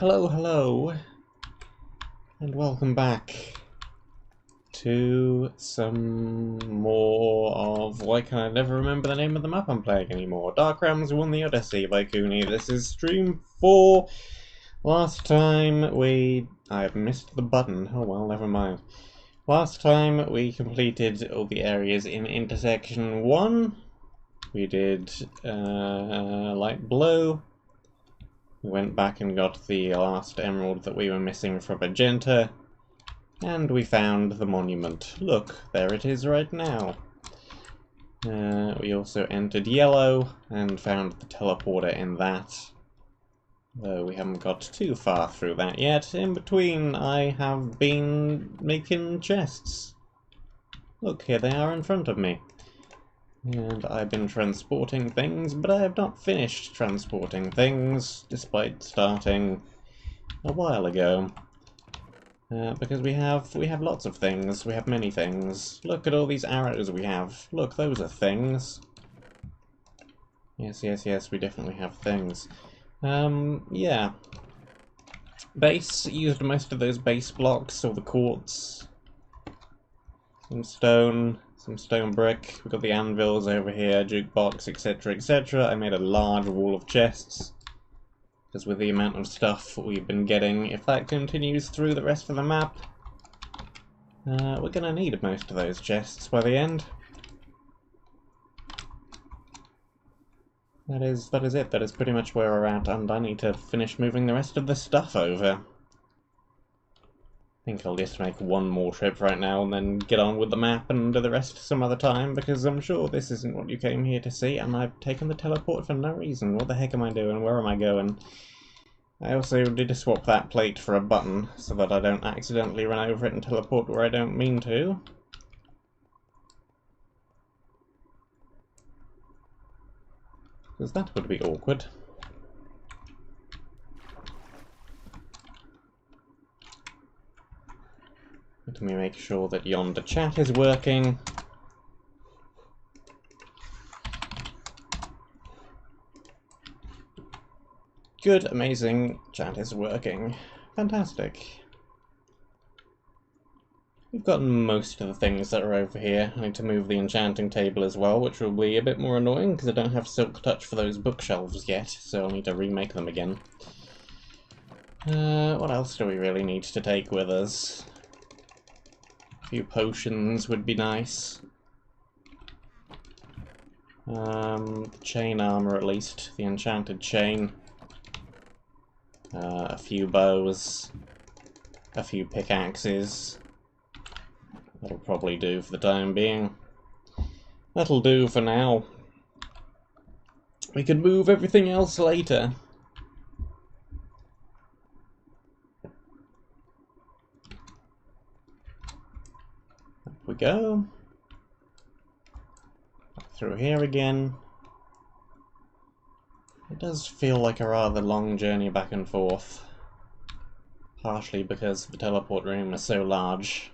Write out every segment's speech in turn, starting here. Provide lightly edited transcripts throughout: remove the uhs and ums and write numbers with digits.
Hello, hello, and welcome back to some more of why can I never remember the name of the map I'm playing anymore. Dark Realms won the Odyssey by Kunii. This is stream 4. Last time I missed the button. Oh well, never mind. Last time we completed all the areas in intersection 1. We did light blue. We went back and got the last emerald that we were missing from magenta, and we found the monument. Look, there it is right now. We also entered yellow and found the teleporter in that. Though we haven't got too far through that yet. In between, I have been making chests. Look, here they are in front of me. And I've been transporting things, but I have not finished transporting things, despite starting a while ago. Because we have lots of things. We have many things. Look at all these arrows we have. Look, those are things. Yes, we definitely have things. Yeah. Base, used most of those base blocks, all the quartz. Some stone brick. We've got the anvils over here, jukebox, etc, etc. I made a large wall of chests. Because with the amount of stuff we've been getting, if that continues through the rest of the map, we're going to need most of those chests by the end. That is it. That is pretty much where we're at, and I need to finish moving the rest of the stuff over. I think I'll just make one more trip right now and then get on with the map and do the rest some other time, because I'm sure this isn't what you came here to see, and I've taken the teleport for no reason. What the heck am I doing? Where am I going? I also did swap that plate for a button, so that I don't accidentally run over it and teleport where I don't mean to. Because that would be awkward. Let me make sure that yonder chat is working. Good, amazing, chat is working. Fantastic. We've got most of the things that are over here. I need to move the enchanting table as well, which will be a bit more annoying because I don't have Silk Touch for those bookshelves yet, so I'll need to remake them again. What else do we really need to take with us? A few potions would be nice. Chain armor at least, the enchanted chain. A few bows. A few pickaxes. That'll probably do for the time being. That'll do for now. We can move everything else later. Up we go. Up through here again. It does feel like a rather long journey back and forth. Partially because the teleport room is so large.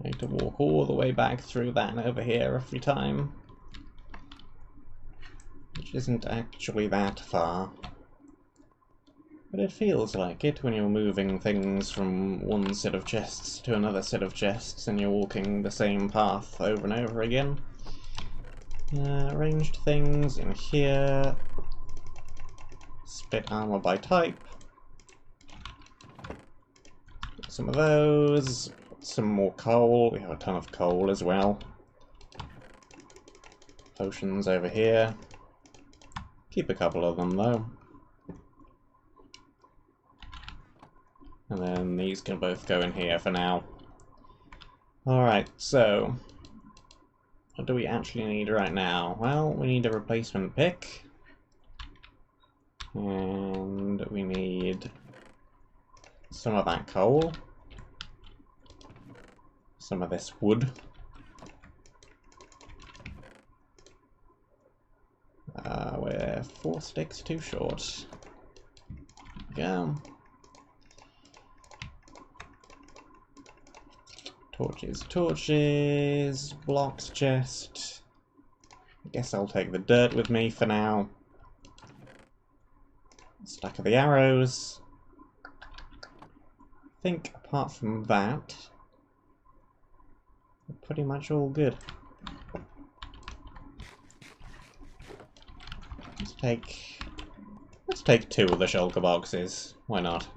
I need to walk all the way back through that and over here every time. Which isn't actually that far. But it feels like it when you're moving things from one set of chests to another set of chests and you're walking the same path over and over again. Ranged things in here. Split armor by type. Some of those. Some more coal. We have a ton of coal as well. Potions over here. Keep a couple of them though. And then these can both go in here for now. Alright, so what do we actually need right now? Well, we need a replacement pick. And we need some of that coal. Some of this wood. We're 4 sticks too short. Go. Torches, blocks, chest. I guess I'll take the dirt with me for now. Stack of the arrows. I think apart from that, we're pretty much all good. Let's take 2 of the shulker boxes. Why not?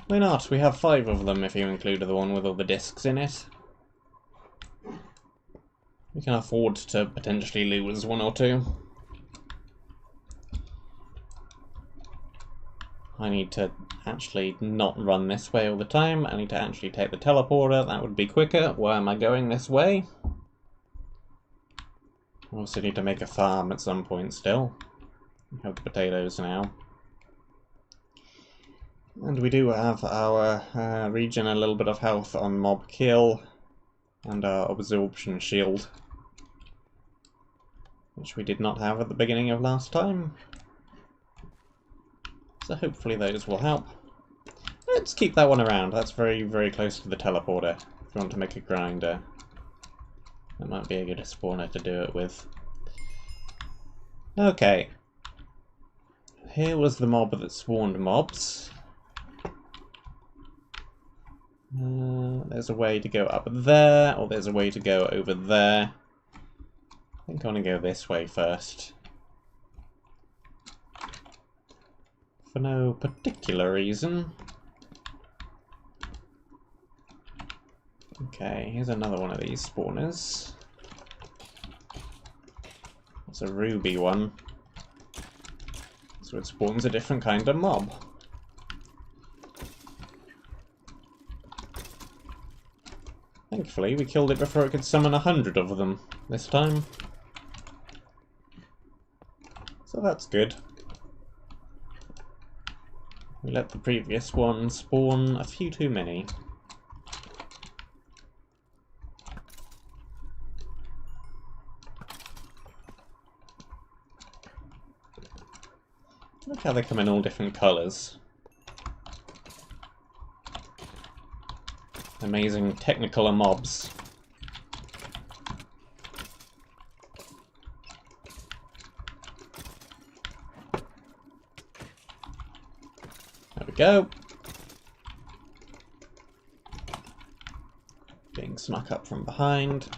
Why not? We have 5 of them if you include the one with all the discs in it. We can afford to potentially lose 1 or 2. I need to actually not run this way all the time. I need to actually take the teleporter. That would be quicker. Why am I going this way? I also need to make a farm at some point still. We have the potatoes now. And we do have our regen a little bit of health on mob kill and our absorption shield, which we did not have at the beginning of last time. So hopefully those will help. Let's keep that one around. That's very, very close to the teleporter. If you want to make a grinder, that might be a good spawner to do it with. Okay. Here was the mob that spawned mobs. There's a way to go up there, or there's a way to go over there. I think I want to go this way first. For no particular reason. Okay, here's another one of these spawners. It's a ruby one. So it spawns a different kind of mob. Thankfully, we killed it before it could summon 100 of them this time. So that's good. We let the previous one spawn a few too many. Look how they come in all different colours. Amazing Technicolor mobs. There we go. Being snuck up from behind.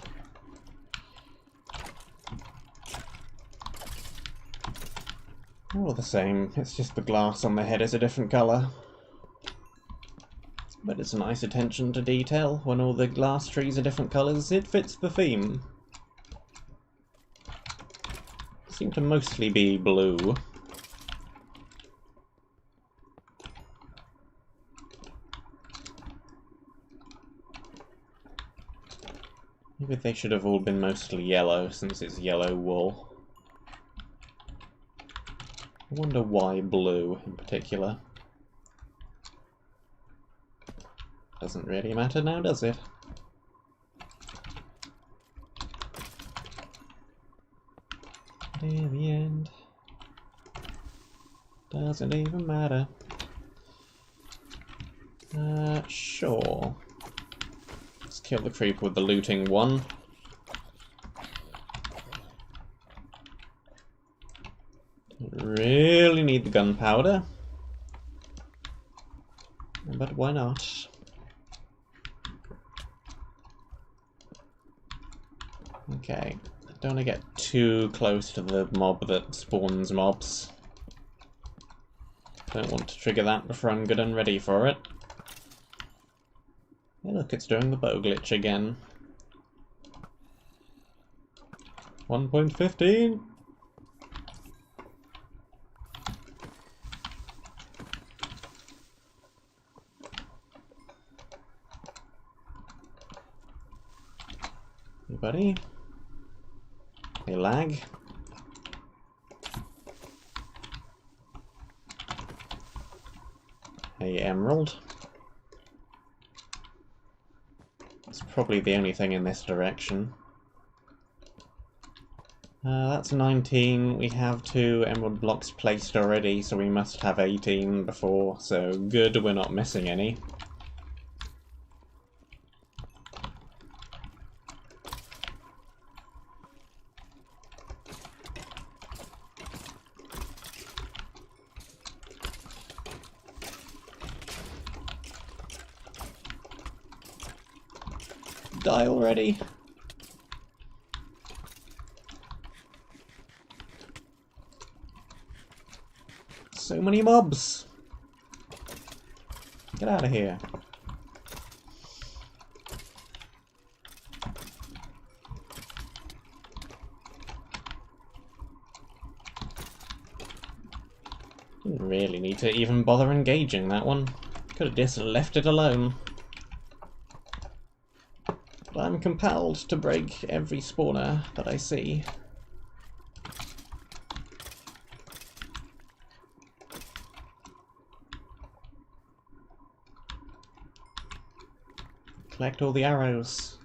All the same, it's just the glass on the head is a different colour. But it's a nice attention to detail when all the glass trees are different colours. It fits the theme. Seem to mostly be blue. Maybe they should have all been mostly yellow since it's yellow wool. I wonder why blue in particular. Doesn't really matter now, does it? But in the end, doesn't even matter. Sure. Let's kill the creep with the looting one. Really need the gunpowder. But why not? Okay, I don't want to get too close to the mob that spawns mobs. Don't want to trigger that before I'm good and ready for it. Hey look, it's doing the bow glitch again. 1.15. Hey buddy. Hey lag. Hey emerald. It's probably the only thing in this direction. That's 19. We have 2 emerald blocks placed already, so we must have 18 before, so good, we're not missing any. die already. So many mobs. Get out of here. Didn't really need to even bother engaging that one. Could have just left it alone. But I'm compelled to break every spawner that I see. Collect all the arrows.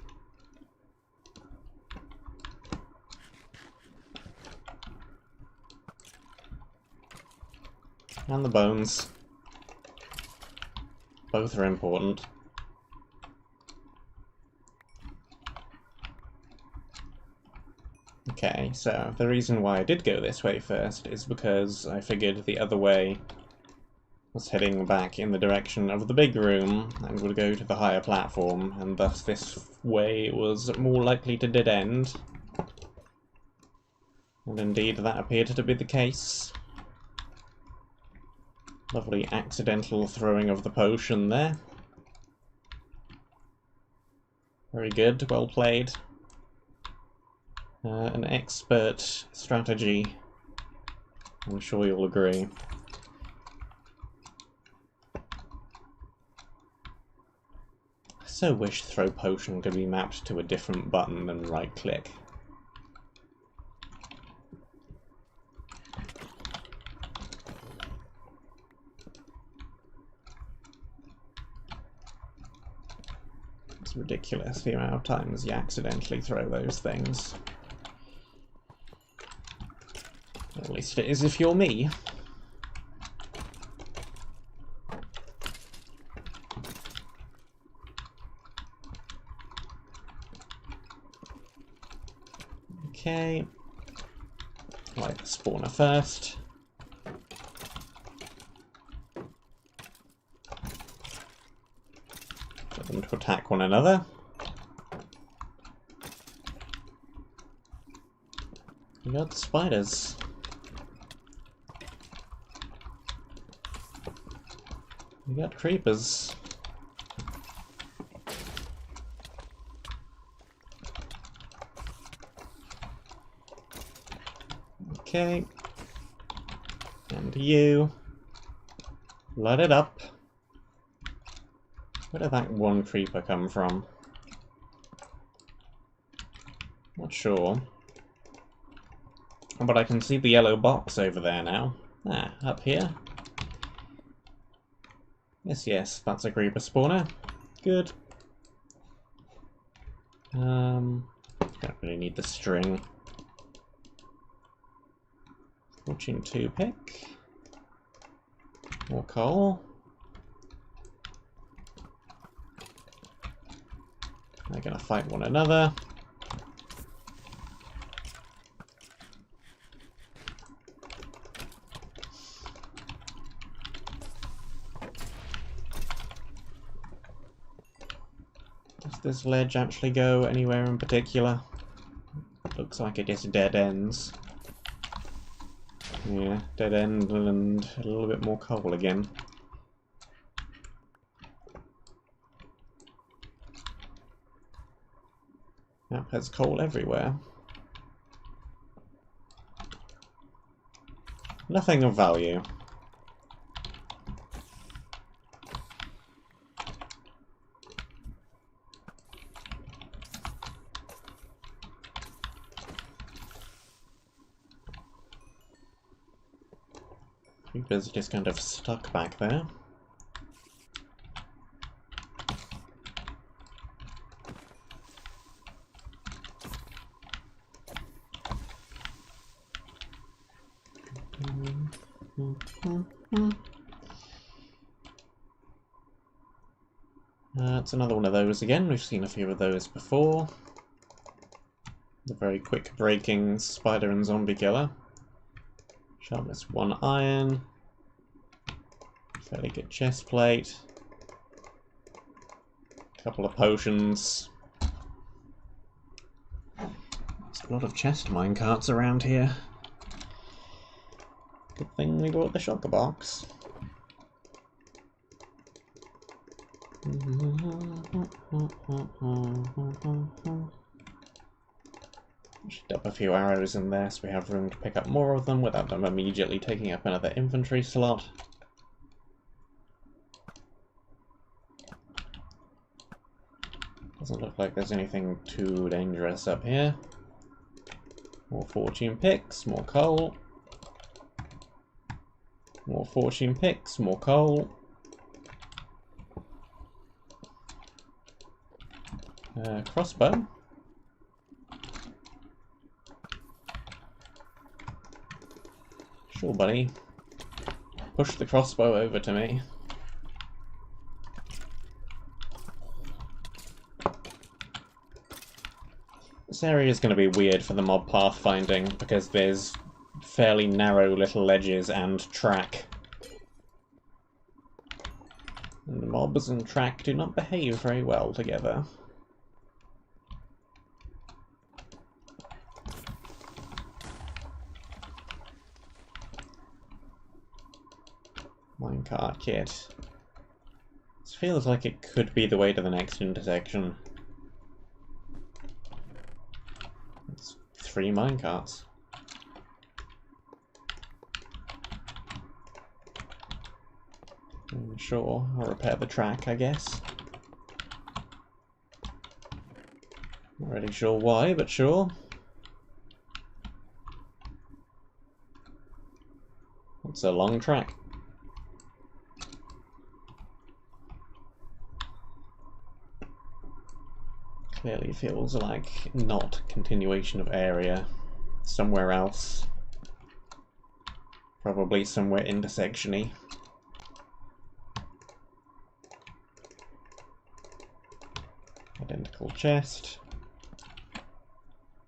And the bones. Both are important. Okay, so the reason why I did go this way first is because I figured the other way was heading back in the direction of the big room and would go to the higher platform, and thus this way was more likely to dead end. And indeed that appeared to be the case. Lovely accidental throwing of the potion there. Very good, well played. An expert strategy, I'm sure you'll agree. I so wish throw potion could be mapped to a different button than right click. It's ridiculous the amount of times you accidentally throw those things. At least it is if you're me. Okay. Light the spawner first. Get them to attack one another. We got spiders. We got creepers. Okay. And you. Light it up. Where did that one creeper come from? Not sure. But I can see the yellow box over there now. Ah, up here. Yes, that's a creeper spawner. Good. Don't really need the string. Fortune 2 pick. More coal. They're gonna fight one another. Does this ledge actually go anywhere in particular? Looks like it just dead ends. Yeah, dead end and a little bit more coal again. Map has coal everywhere. Nothing of value. Creeper's just kind of stuck back there. It's another one of those again. We've seen a few of those before. The very quick breaking spider and zombie killer. Sharpness 1 iron. Fairly good chest plate. Couple of potions. A lot of chest minecarts around here. Good thing we brought the shulker box. Should dump a few arrows in there so we have room to pick up more of them without them immediately taking up another inventory slot. Doesn't look like there's anything too dangerous up here. More fortune picks, more coal. More fortune picks, more coal. Crossbow. Sure, buddy. Push the crossbow over to me. This area is going to be weird for the mob pathfinding because there's fairly narrow little ledges and track. And the mobs and track do not behave very well together. Minecart kit. This feels like it could be the way to the next intersection. It's 3 minecarts. Sure, I'll repair the track, I guess. Not really sure why, but sure. It's a long track. Clearly feels like not continuation of area. Somewhere else. Probably somewhere intersection-y. Identical chest.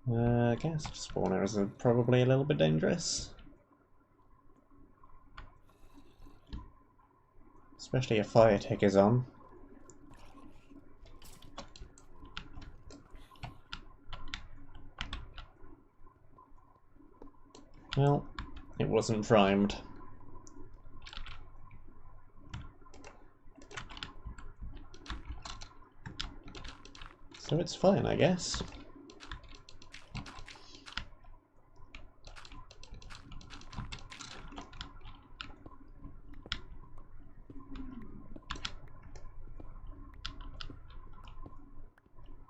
Gas spawners are probably a little bit dangerous. Especially if fire tick is on. Well, it wasn't primed. So it's fine, I guess.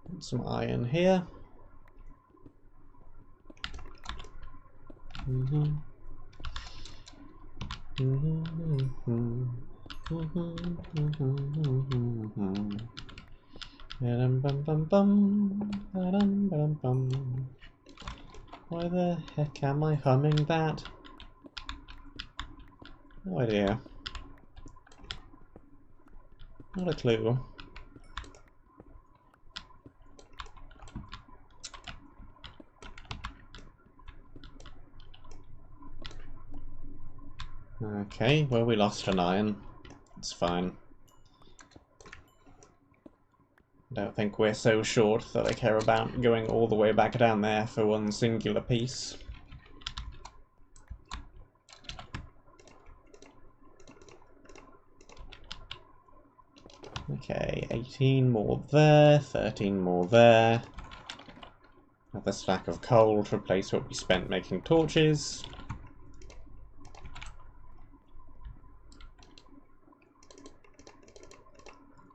Put some iron here. Why the heck am I humming that? No idea. Not a clue. Okay, well, we lost an iron. It's fine. Don't think we're so short that I care about going all the way back down there for one singular piece. Okay, 18 more there, 13 more there. Another stack of coal to replace what we spent making torches.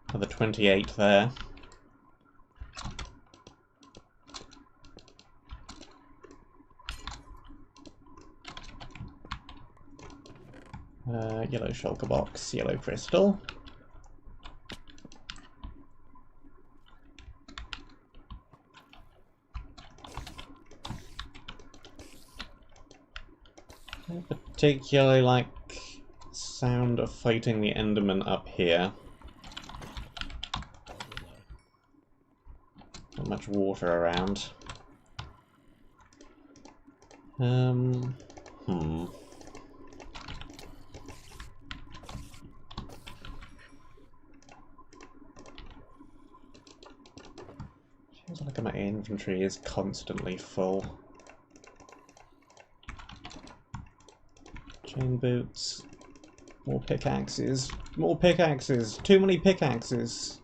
Another 28 there. Yellow shulker box, yellow crystal. I particularly like sound of fighting the Enderman up here. Not much water around. Feels like my inventory is constantly full. Chain boots. More pickaxes. More pickaxes! Too many pickaxes!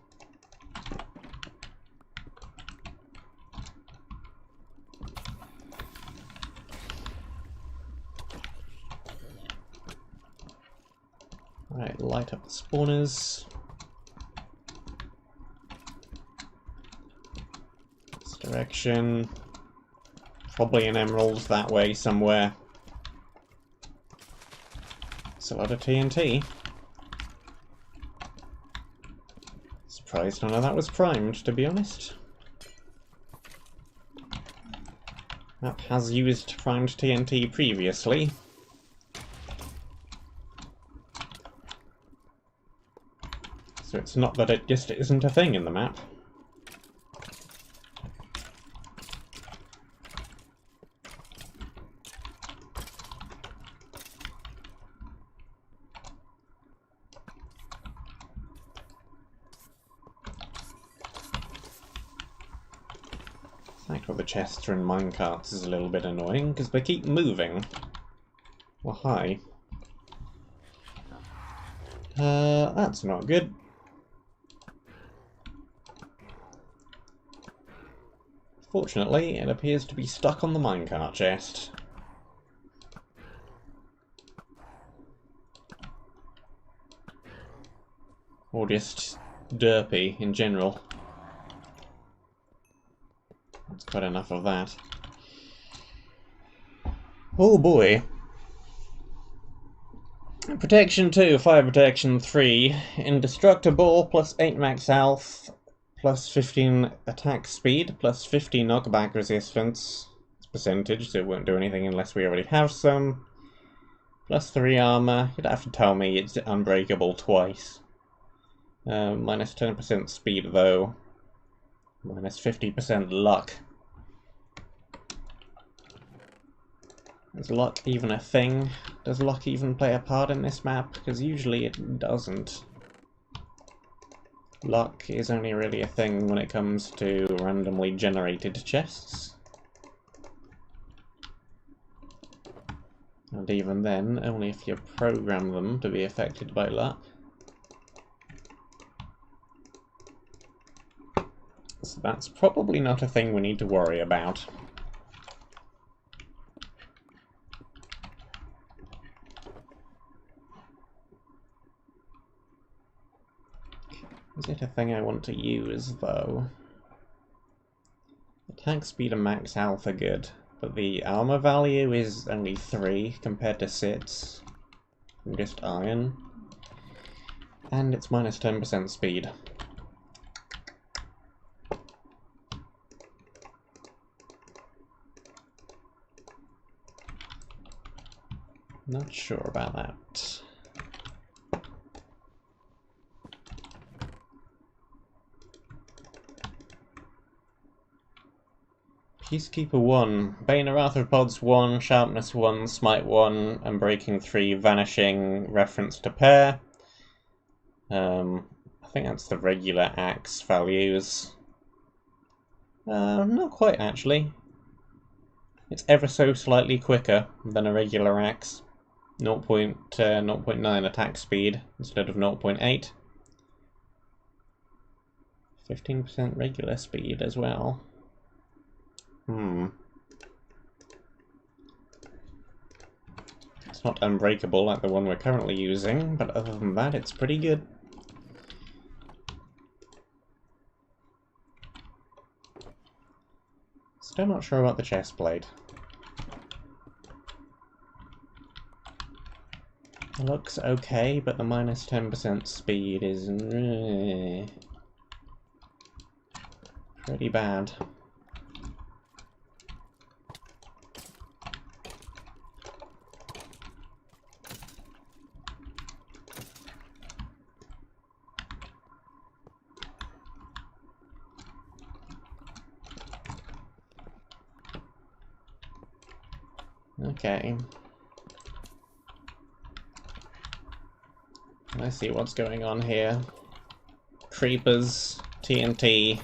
Alright, light up the spawners. This direction. Probably an emerald that way somewhere. It's a lot of TNT. Surprised none of that was primed, to be honest. Map has used primed TNT previously. So it's not that it just isn't a thing in the map. The fact that the chests are in minecarts is a little bit annoying, because they keep moving. Well, hi. That's not good. Fortunately, it appears to be stuck on the minecart chest. Or just derpy in general. That's quite enough of that. Oh boy. Protection 2, Fire Protection 3, Indestructible, plus 8 max health, plus 15 attack speed, plus 50 knockback resistance. It's percentage, so it won't do anything unless we already have some. Plus 3 armor. You'd have to tell me it's unbreakable twice. Minus 10% speed though. Minus 50% luck. Is luck even a thing? Does luck even play a part in this map? Because usually it doesn't. Luck is only really a thing when it comes to randomly generated chests. And even then, only if you program them to be affected by luck. So that's probably not a thing we need to worry about. Is it a thing I want to use, though? Attack speed and max health are good, but the armor value is only 3 compared to 6 from just iron. And it's minus 10% speed. Not sure about that. Peacekeeper 1, Bane of Arthropods 1, Sharpness 1, Smite 1, and Breaking 3, Vanishing, reference to pair. I think that's the regular axe values. Not quite actually. It's ever so slightly quicker than a regular axe. 0.9 attack speed instead of 0.8. 15% regular speed as well. It's not unbreakable like the one we're currently using, but other than that, it's pretty good. Still not sure about the chest plate. It looks okay, but the minus 10% speed is pretty bad. Okay. I see what's going on here. Creepers, TNT,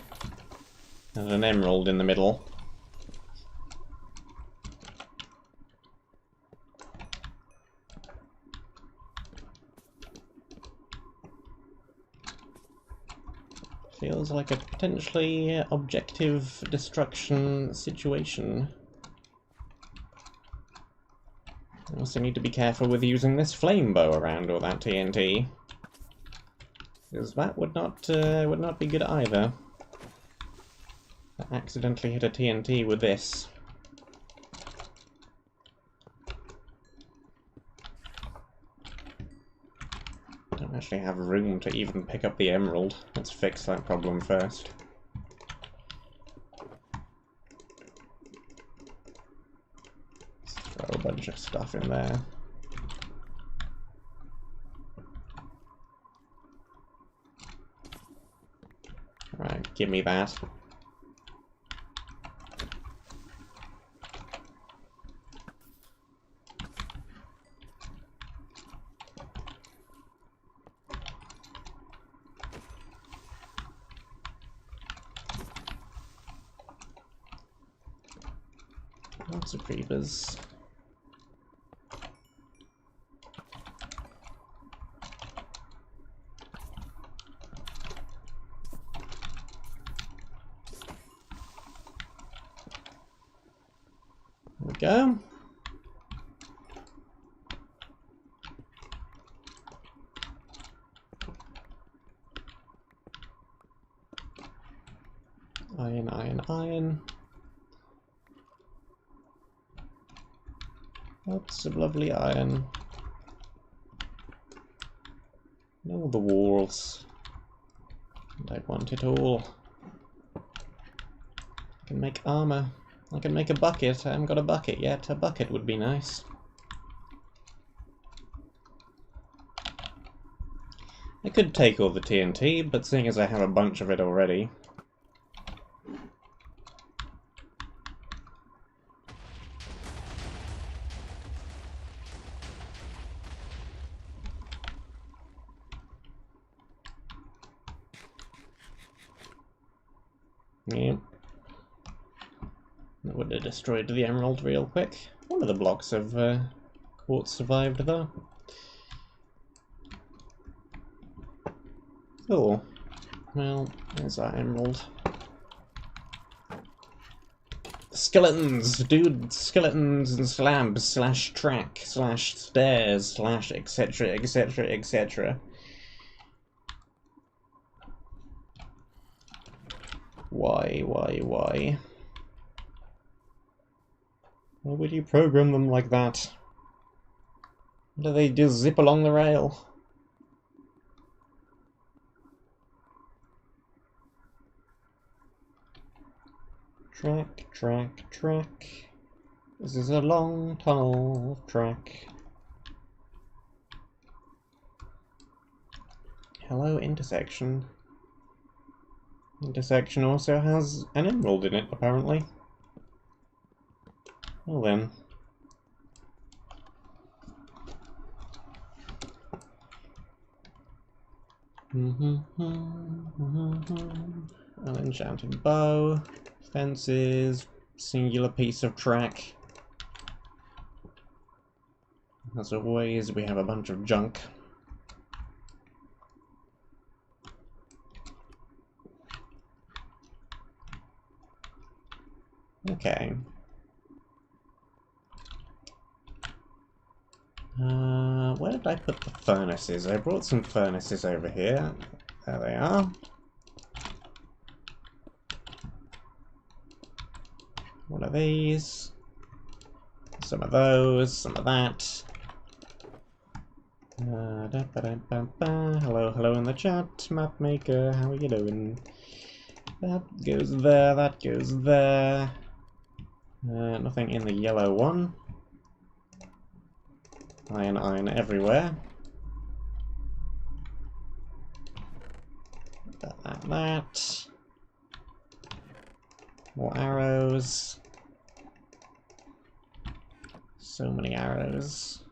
And an emerald in the middle. Feels like a potentially objective destruction situation. I also need to be careful with using this flame bow around all that TNT, because that would not be good either. I accidentally hit a TNT with this. Don't actually have room to even pick up the emerald. Let's fix that problem first. Throw a bunch of stuff in there. Right, give me that. Lots of creepers. There we go. Iron, iron, iron. Lots of lovely iron. And all the walls. And I want it all. I can make armor. I can make a bucket. I haven't got a bucket yet. A bucket would be nice. I could take all the TNT, but seeing as I have a bunch of it already... Yep. That would have destroyed the emerald real quick. One of the blocks of quartz survived though. Cool. Well, there's our emerald. Skeletons! Dude, skeletons and slabs slash track slash stairs slash etc etc etc. Why? Why would you program them like that? Why do they just zip along the rail? Track, track, track. This is a long tunnel of track. Hello, intersection. Intersection also has an emerald in it, apparently. Well then. An enchanted bow, fences, singular piece of track. As always, we have a bunch of junk. Okay. Where did I put the furnaces? I brought some furnaces over here. There they are. One of these. Some of those. Some of that. Hello, hello in the chat, mapmaker. How are you doing? That goes there. That goes there. Nothing in the yellow one. Iron, iron everywhere. That. More arrows. So many arrows.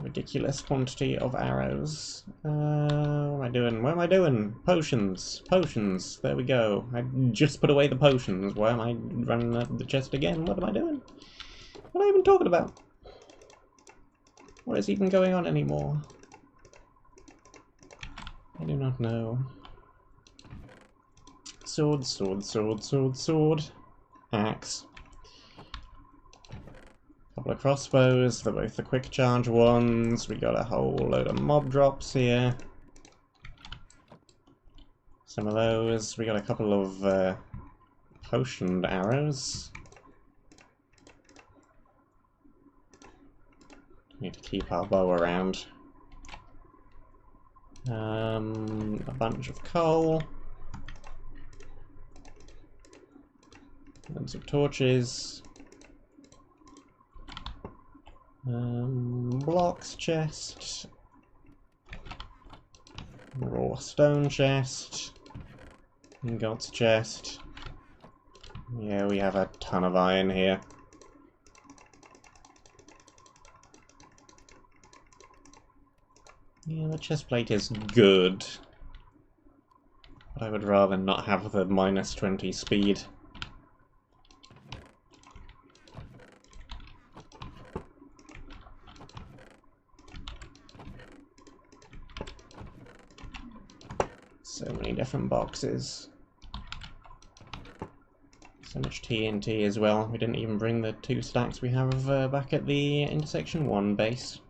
Ridiculous quantity of arrows. What am I doing? What am I doing? Potions. Potions. There we go. I just put away the potions. Why am I running the chest again? What am I doing? What am I even talking about? What is even going on anymore? I do not know. Sword, sword, sword, sword, sword. Axe. Couple of crossbows, they're both the quick charge ones. We got a whole load of mob drops here. Some of those. We got a couple of potioned arrows. Need to keep our bow around. A bunch of coal. Loads of torches. Blocks chest. Raw stone chest. Ingots chest. Yeah, we have a ton of iron here. Yeah, the chest plate is good. But I would rather not have the -20 speed. So many different boxes. So much TNT as well. We didn't even bring the 2 stacks we have back at the intersection 1 base.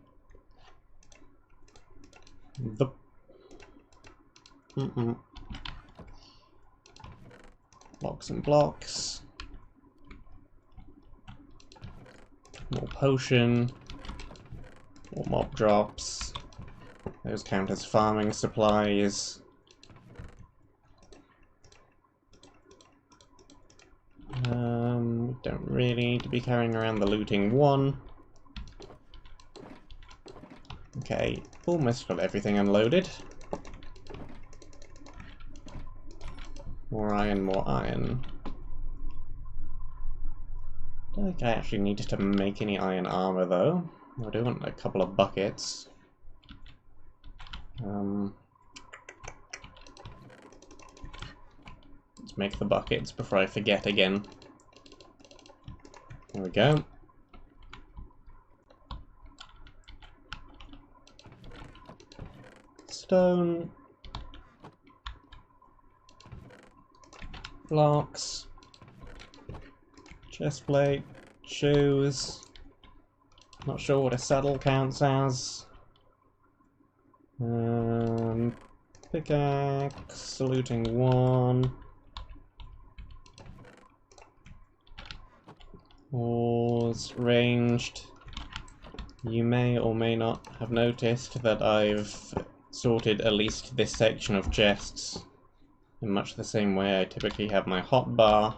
Blocks and blocks. More potion. More mob drops. Those count as farming supplies. Don't really need to be carrying around the looting 1. Okay, almost got everything unloaded. More iron, more iron. Don't think I actually needed to make any iron armor though. I do want a couple of buckets. Let's make the buckets before I forget again. There we go. Stone. Blocks. Chestplate. Shoes. Not sure what a saddle counts as. Pickaxe. Saluting 1. Oars, ranged. You may or may not have noticed that I've sorted at least this section of chests in much the same way I typically have my hotbar,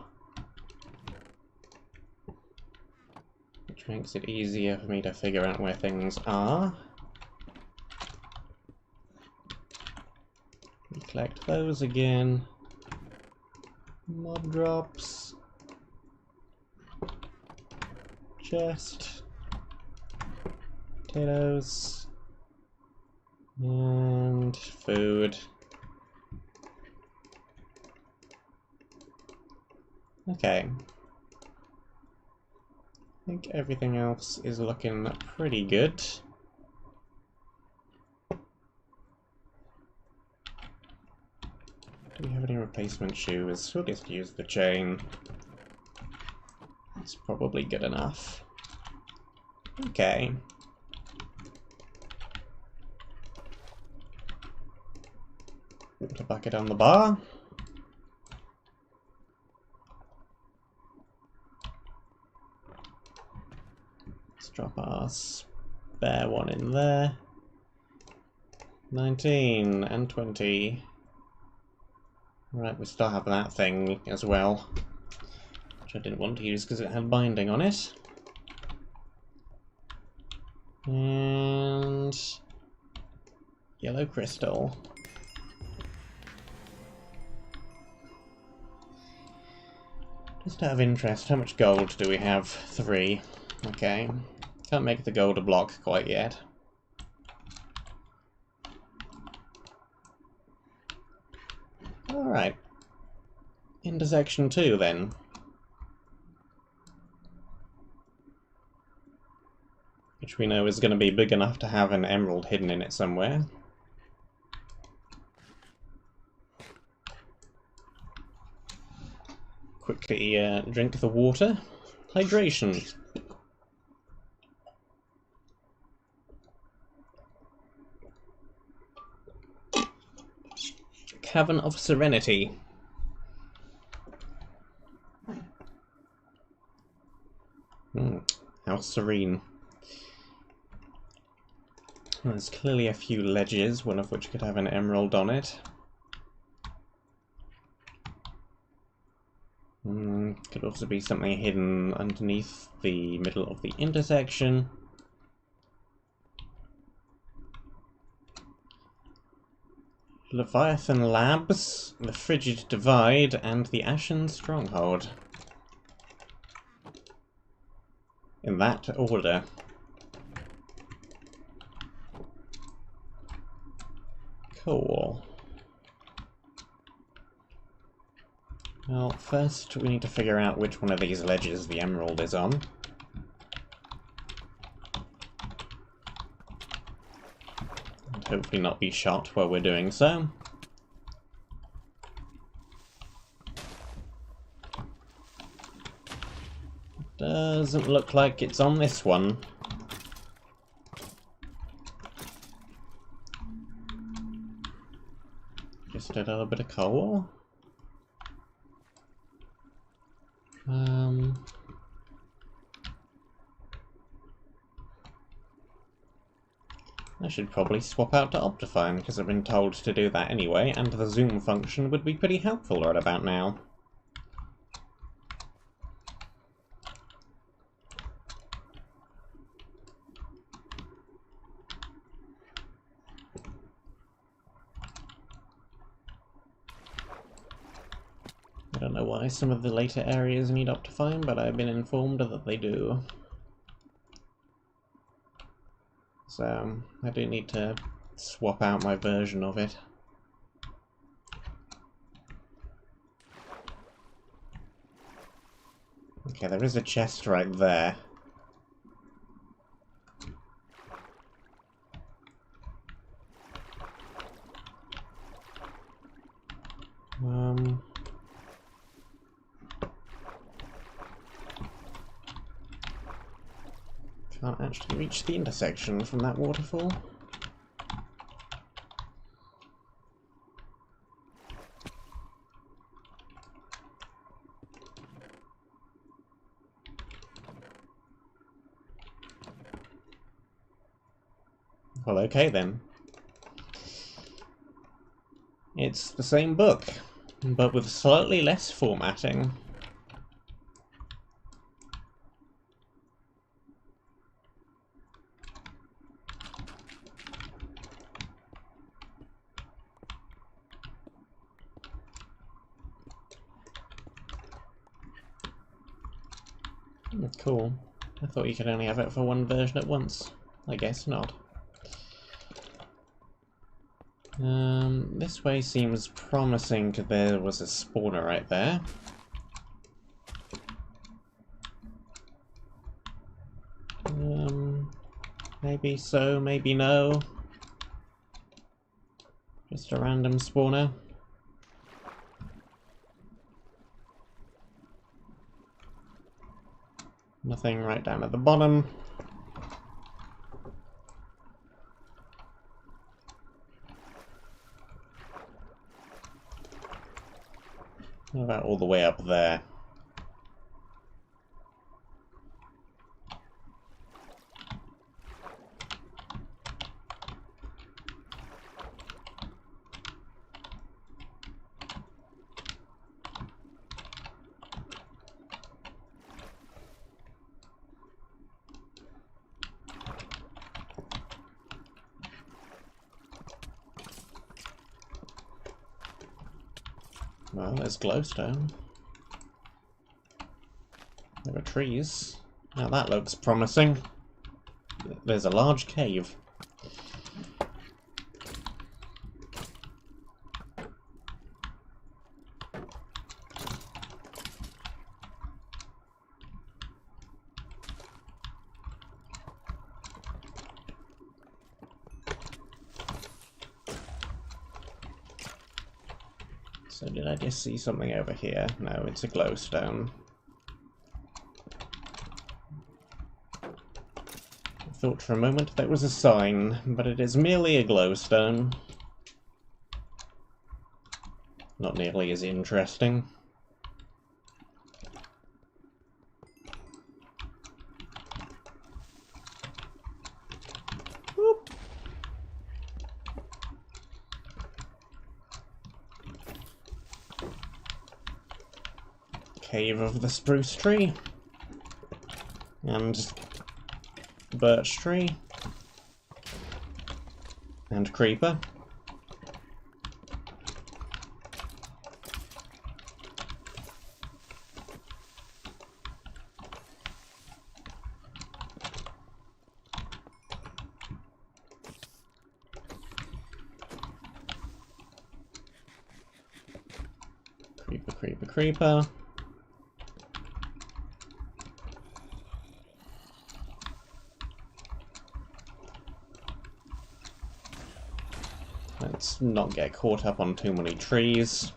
which makes it easier for me to figure out where things are. We collect those again. Mob drops. Chest, potatoes, and food. Okay. I think everything else is looking pretty good. Do we have any replacement shoes? We'll just use the chain. It's probably good enough. Okay. Water bucket on the bar. Let's drop our spare one in there. 19 and 20. Right, we still have that thing as well. I didn't want to use because it had binding on it. And yellow crystal. Just out of interest, how much gold do we have? 3. Okay. Can't make the gold a block quite yet. intersection too, then. Which we know is going to be big enough to have an emerald hidden in it somewhere. Quickly drink the water. Hydration. Cavern of Serenity. How serene. There's clearly a few ledges, one of which could have an emerald on it. Could also be something hidden underneath the middle of the intersection. Leviathan Labs, the Frigid Divide, and the Ashen Stronghold. In that order. Cool. Well, first we need to figure out which one of these ledges the emerald is on. And hopefully not be shot while we're doing so. Doesn't look like it's on this one. Just a little bit of coal. I should probably swap out to Optifine, because I've been told to do that anyway, and the zoom function would be pretty helpful right about now. I don't know why some of the later areas need Optifine, but I've been informed that they do. So, I do need to swap out my version of it. Okay, there is a chest right there. Can't actually reach the intersection from that waterfall. Well, okay then. It's the same book, but with slightly less formatting. Cool. I thought you could only have it for one version at once. I guess not. This way seems promising because there was a spawner right there. Maybe so, maybe no. Just a random spawner. Nothing right down at the bottom. What about all the way up there? Well, there's glowstone. There are trees. Now that looks promising. There's a large cave. So did I just see something over here? No, it's a glowstone. I thought for a moment that was a sign, but it is merely a glowstone. Not nearly as interesting. Whoop. Cave of the spruce tree. And birch tree. And creeper. Creeper, creeper, creeper. Let's not get caught up on too many trees.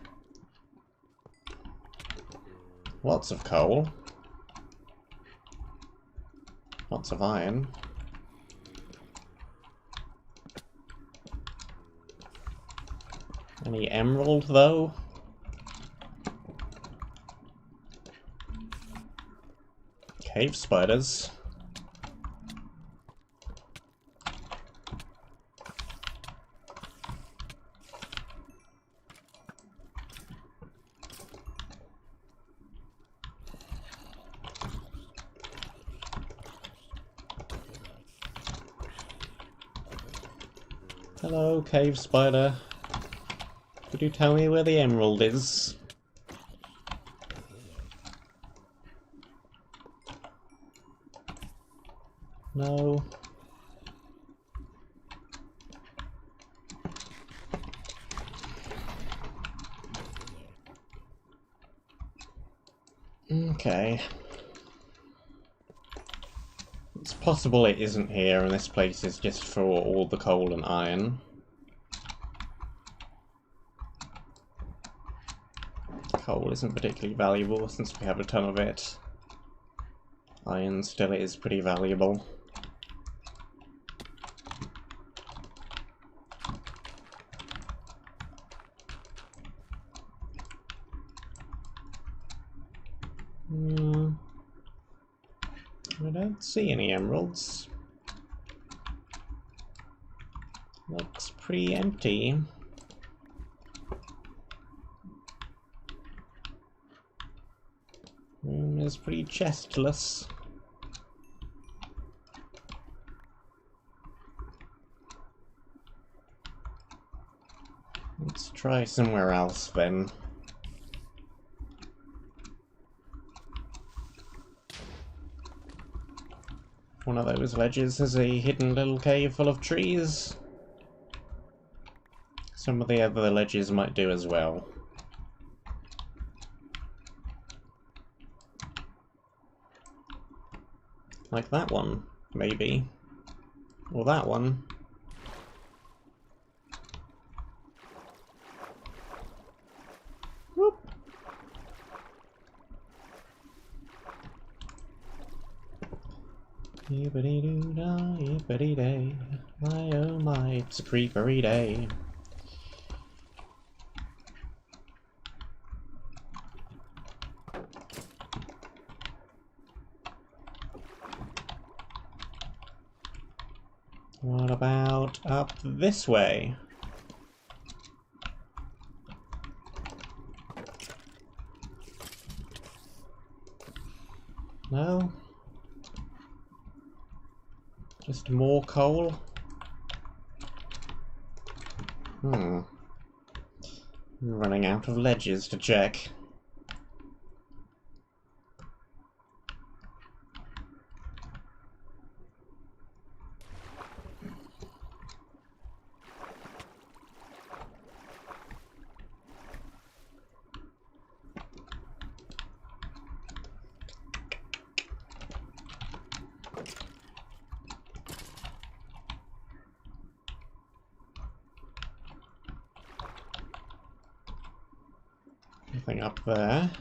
Lots of coal. Lots of iron. Any emerald, though? Cave spiders. Hello, cave spider. Could you tell me where the emerald is? No. Okay. It's possible it isn't here and this place is just for all the coal and iron. Coal isn't particularly valuable since we have a ton of it. Iron still is pretty valuable. I don't see any emeralds. Looks pretty empty. Room is pretty chestless. Let's try somewhere else then. One of those ledges has a hidden little cave full of trees. Some of the other ledges might do as well. Like that one, maybe. Or that one. Whoop. Yippity-doo-dah, yippity-day. My oh my, it's a creepery day. What about up this way? No? Just more coal? I'm running out of ledges to check. Nothing up there.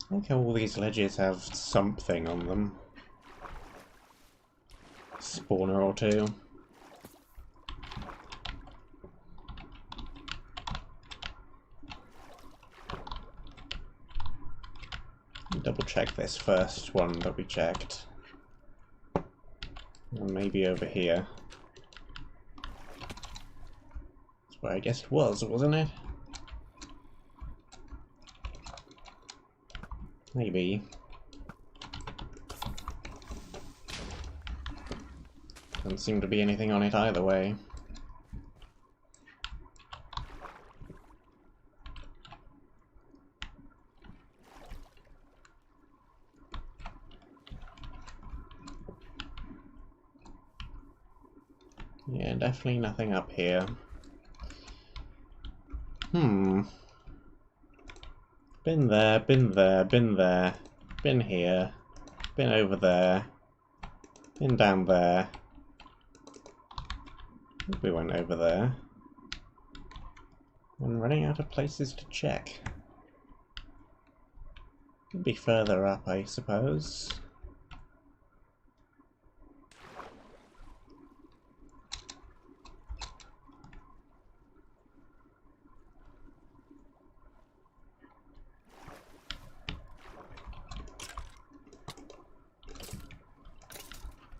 I think all these ledges have something on them. Spawner or two. Double check this first one that we checked. And maybe over here. That's where I guess it was, wasn't it? Maybe. Doesn't seem to be anything on it either way. Yeah, definitely nothing up here. Been there, been there, been there. Been here. Been over there. Been down there. I think we went over there. I'm running out of places to check. Could be further up, I suppose.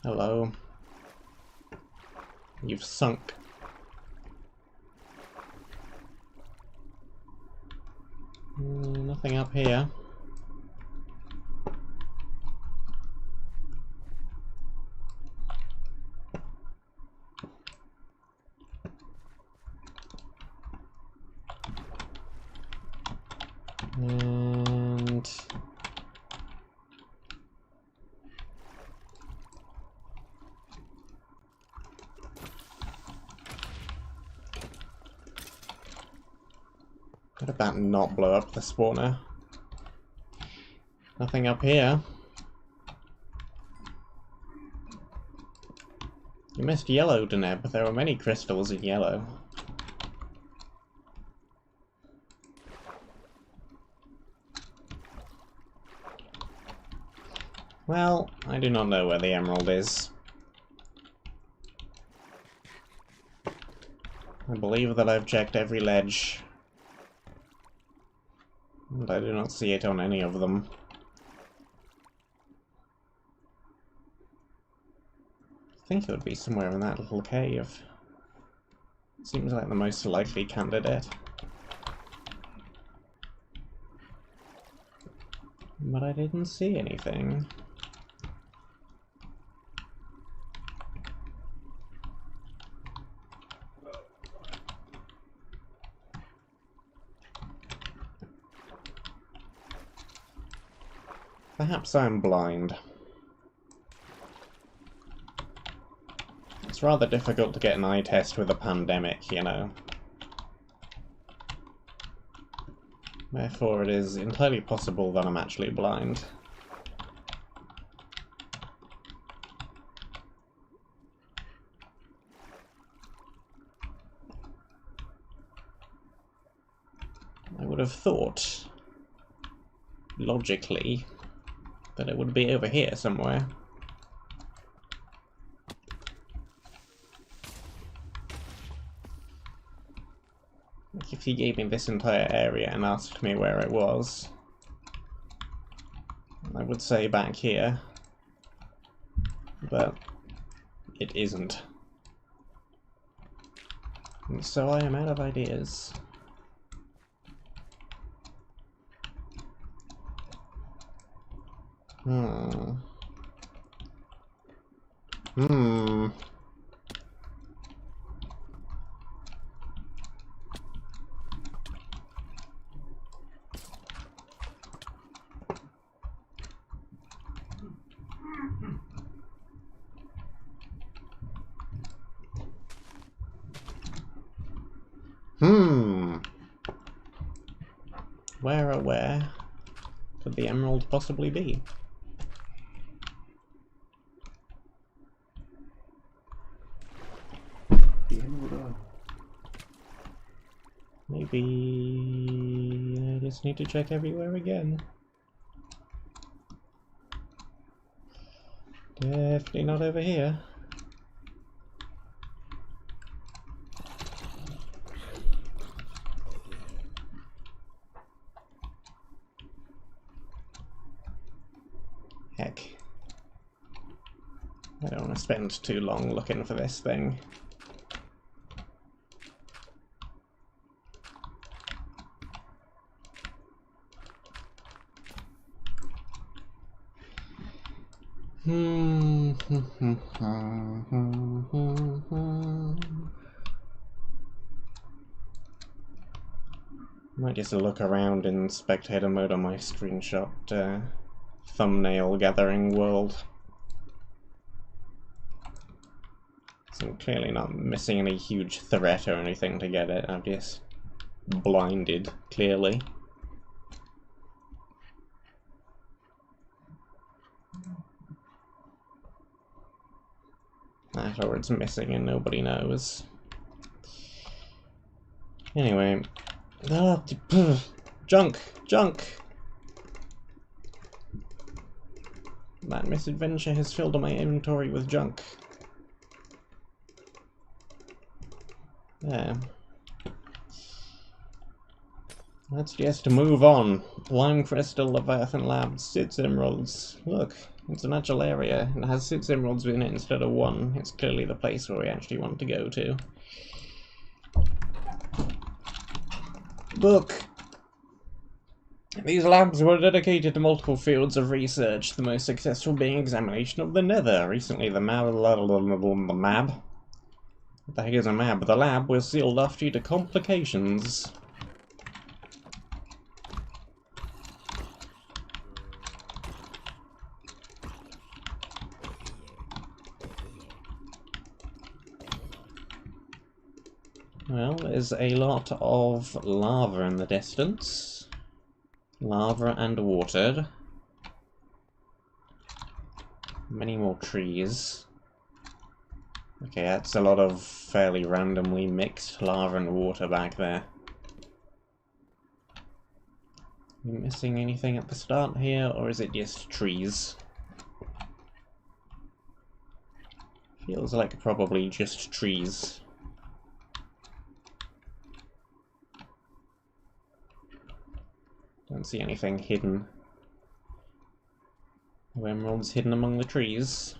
Hello. You've sunk. Nothing up here. And how did that not blow up the spawner? Nothing up here. You missed yellow, Deneb, but there were many crystals in yellow. Well, I do not know where the emerald is. I believe that I've checked every ledge, and I do not see it on any of them. I think it would be somewhere in that little cave. Seems like the most likely candidate. But I didn't see anything. Perhaps I'm blind. It's rather difficult to get an eye test with a pandemic, you know. Therefore, it is entirely possible that I'm actually blind. I would have thought, logically, that it would be over here somewhere. Like if you gave me this entire area and asked me where it was, I would say back here, but it isn't. And so I am out of ideas. Hmm. Where could the emerald possibly be? Maybe I just need to check everywhere again. Definitely not over here. Heck. I don't want to spend too long looking for this thing. Might just look around in spectator mode on my screenshot thumbnail gathering world. So I'm clearly not missing any huge threat or anything to get it. I'm just blinded, clearly. That or it's missing and nobody knows. Anyway. Junk! Junk! That misadventure has filled my inventory with junk. There. Let's just move on. Lime Crystal, Leviathan Labs, Sid's Emeralds. Look, it's a natural area. It has 6 emeralds in it instead of 1. It's clearly the place where we actually want to go to. Look! These labs were dedicated to multiple fields of research, the most successful being examination of the Nether. Recently, the mab... What the heck is a mab? The lab was sealed off due to complications. Well, there's a lot of lava in the distance. Lava and water. Many more trees. Okay, that's a lot of fairly randomly mixed lava and water back there. Are we missing anything at the start here, or is it just trees? Feels like probably just trees. Don't see anything hidden. No emeralds hidden among the trees.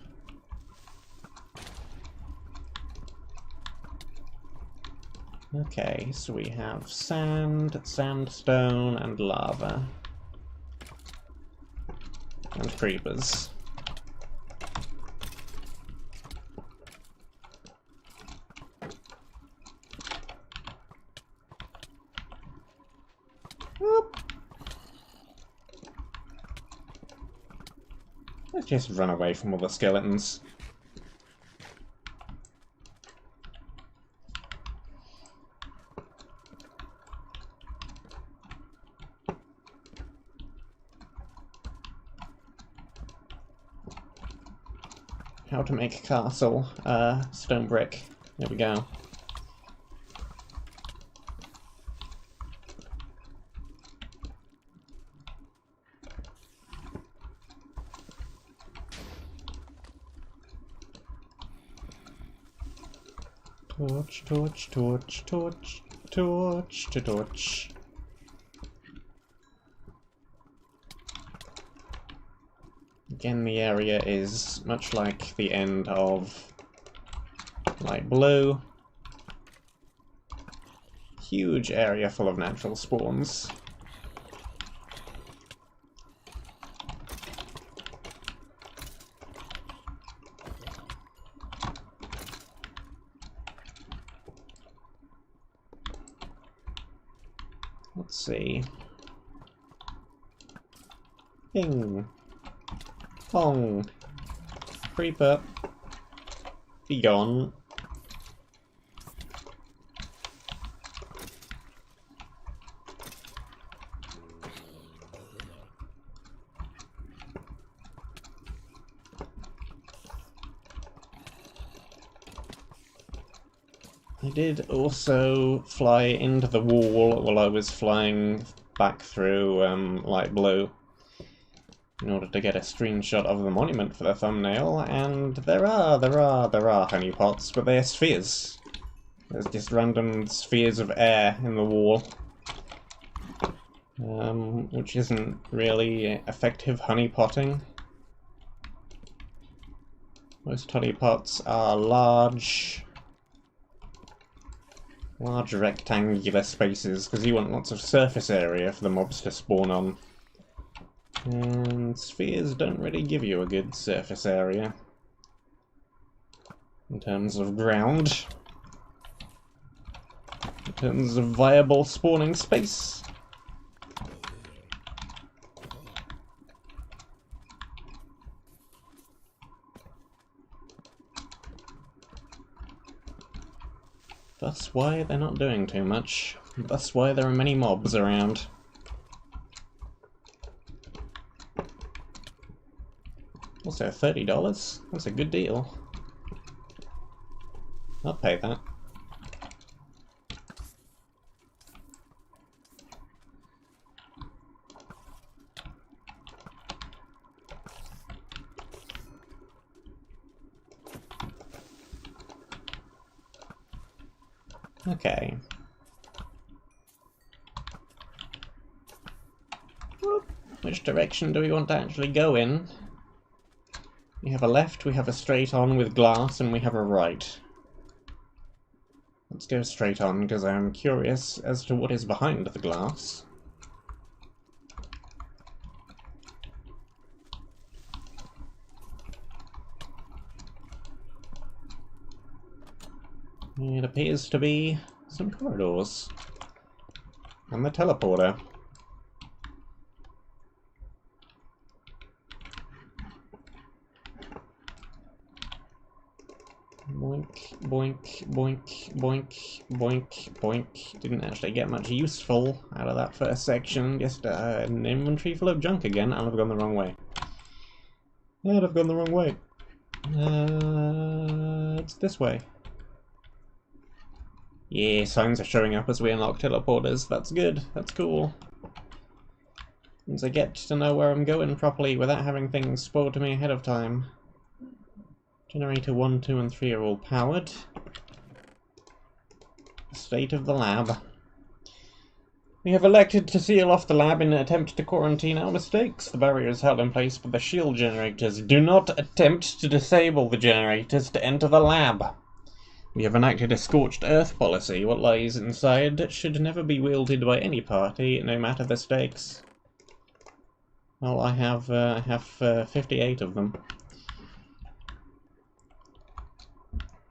Okay, so we have sand, sandstone, and lava. And creepers. Whoop. Let's just run away from all the skeletons. How to make a castle. Stone brick. There we go. Torch, torch, torch, torch, torch to torch. Again, the area is much like the end of Light Blue. Huge area full of natural spawns. Let's see. Ping. Pong. Creeper. Be gone. I did also fly into the wall while I was flying back through light blue in order to get a screenshot of the monument for the thumbnail, and there are honeypots, but they're spheres. There's just random spheres of air in the wall, which isn't really effective honeypotting. Most honeypots are large rectangular spaces, because you want lots of surface area for the mobs to spawn on. And spheres don't really give you a good surface area in terms of ground, in terms of viable spawning space. That's why they're not doing too much. That's why there are many mobs around. Also, $30? That's a good deal. I'll pay that. Okay. Which direction do we want to actually go in? We have a left, we have a straight on with glass, and we have a right. Let's go straight on, because I'm curious as to what is behind the glass. It appears to be some corridors. And the teleporter. Boink, boink, boink, boink, boink, boink. Didn't actually get much useful out of that first section. Just an inventory full of junk again, and I've gone the wrong way. And I've gone the wrong way. It's this way. Yeah, signs are showing up as we unlock teleporters. That's good. That's cool. Means I get to know where I'm going properly without having things spoiled to me ahead of time. Generator 1, 2, and 3 are all powered. State of the lab. We have elected to seal off the lab in an attempt to quarantine our mistakes. The barriers held in place by the shield generators. Do not attempt to disable the generators to enter the lab. We have enacted a scorched earth policy. What lies inside should never be wielded by any party, no matter the stakes. Well, I have 58 of them.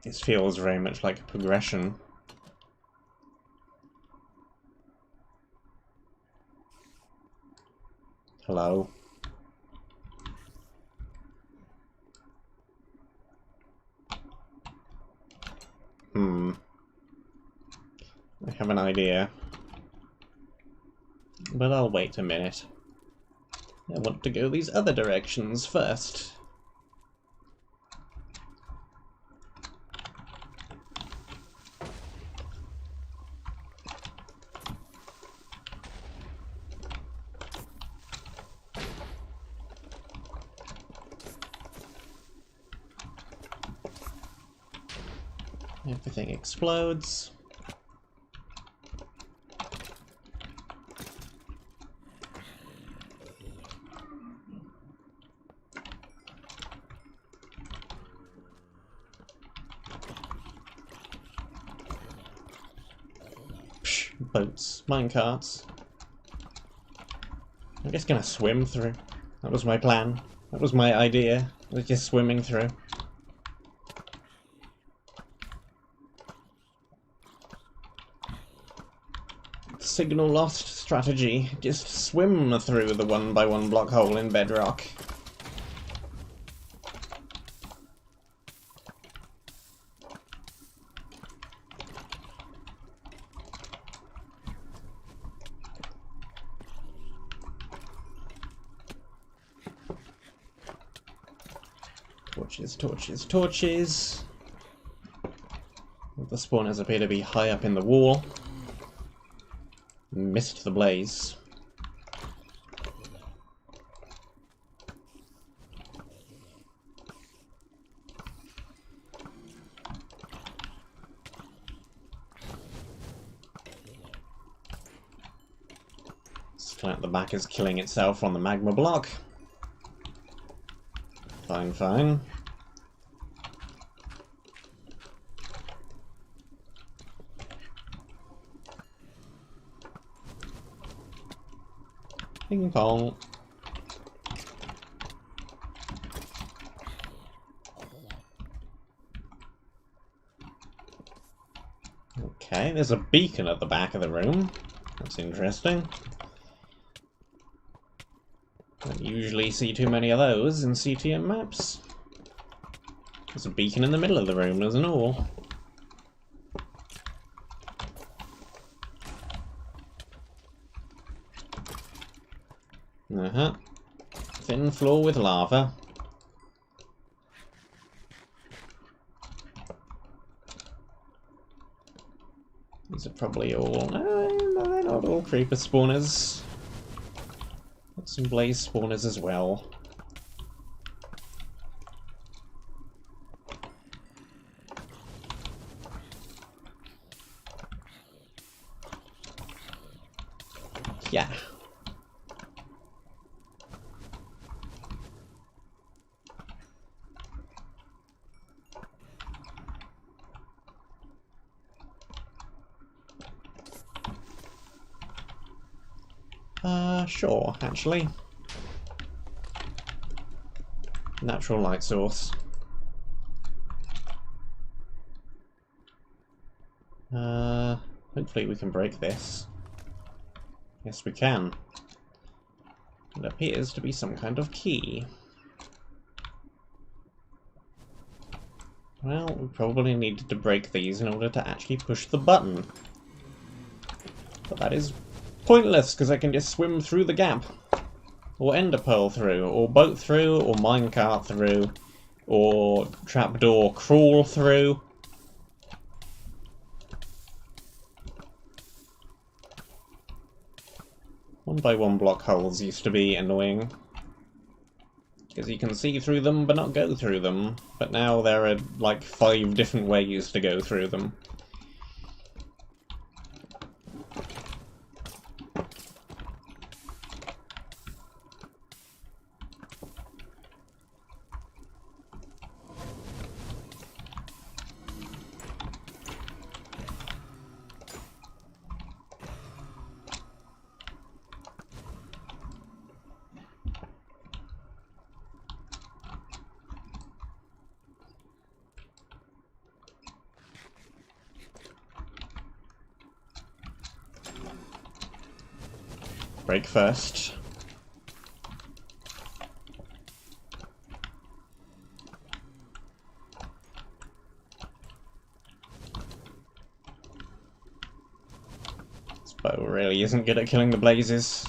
This feels very much like a progression. Hello. I have an idea. But I'll wait a minute. I want to go these other directions first. Everything explodes. Psh, boats, minecarts. I'm just gonna swim through. That was my plan. That was my idea. I was just swimming through. Signal lost strategy. Just swim through the 1x1 block hole in bedrock. Torches, torches, torches. The spawners appear to be high up in the wall. Missed the blaze. At the back is killing itself on the magma block. Fine, fine. Ping pong. Okay, there's a beacon at the back of the room. That's interesting. Don't usually see too many of those in CTM maps. There's a beacon in the middle of the room, there's an all. Thin floor with lava. These are probably all... No, they're not all creeper spawners. Got some blaze spawners as well. Yeah. Sure, actually. Natural light source. Hopefully we can break this. Yes, we can. It appears to be some kind of key. Well, we probably needed to break these in order to actually push the button. But that is pointless, because I can just swim through the gap. Or ender pearl through, or boat through, or minecart through, or trapdoor crawl through. One by one block holes used to be annoying, because you can see through them but not go through them. But now there are like 5 different ways to go through them. Break first. This bow really isn't good at killing the blazes.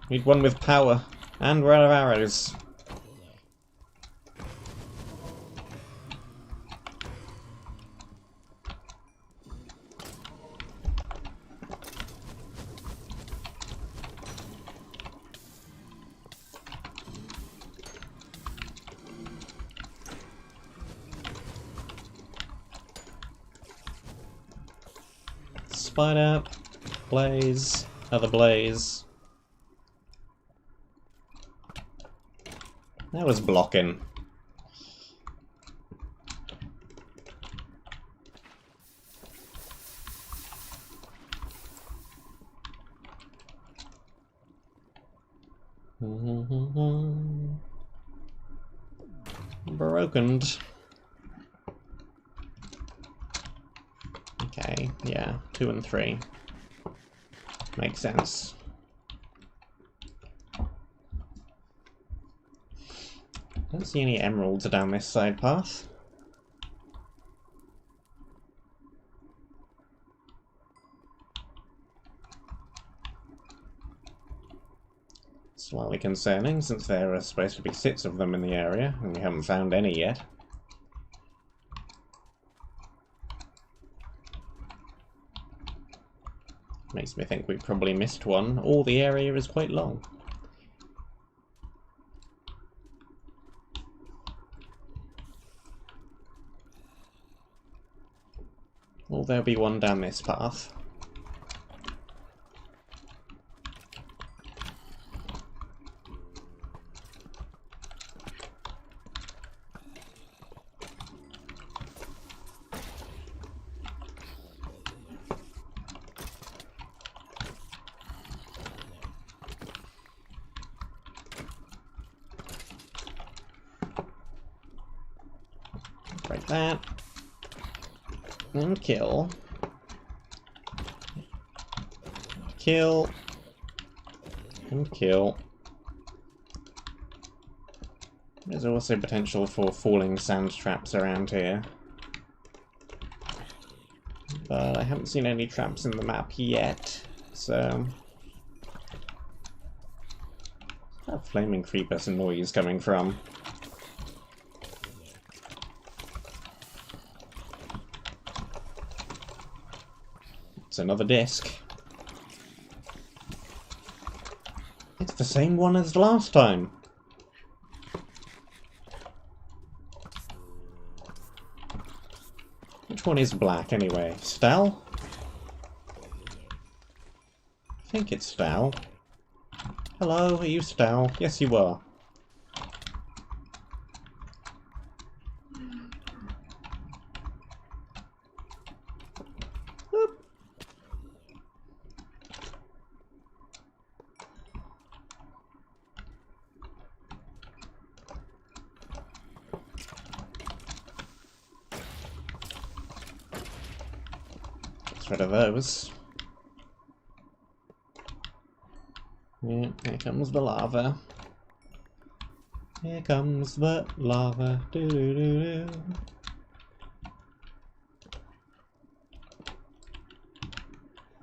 Need one with power, and we're out of arrows. Spider, blaze, other blaze. That was blocking. Brokened. Okay, yeah, 2 and 3. Makes sense. Don't see any emeralds down this side path. Slightly concerning, since there are supposed to be 6 of them in the area, and we haven't found any yet. Makes me think we probably missed one, or the area is quite long. Or there'll be one down this path. Break that. And kill. Kill. And kill. There's also potential for falling sand traps around here. But I haven't seen any traps in the map yet, so... Where's that flaming creeper's noise coming from? It's another disc. It's the same one as last time. Which one is black anyway? Stal? I think it's Stal. Hello, are you Stal? Yes, you are. Rid of those. Yeah, here comes the lava. Here comes the lava. Doo doo doo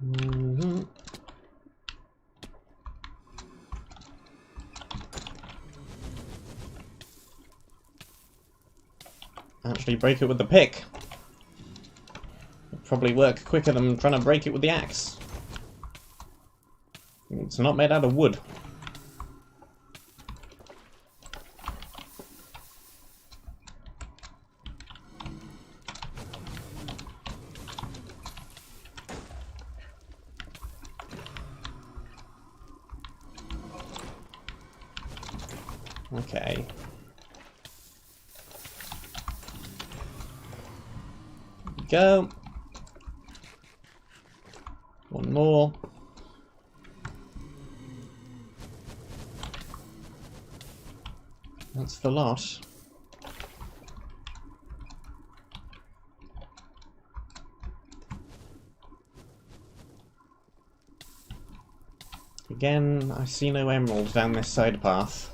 doo. Actually, break it with the pick. Probably work quicker than trying to break it with the axe. It's not made out of wood. Okay. Here we go. One more. That's the lot. Again, I see no emeralds down this side path.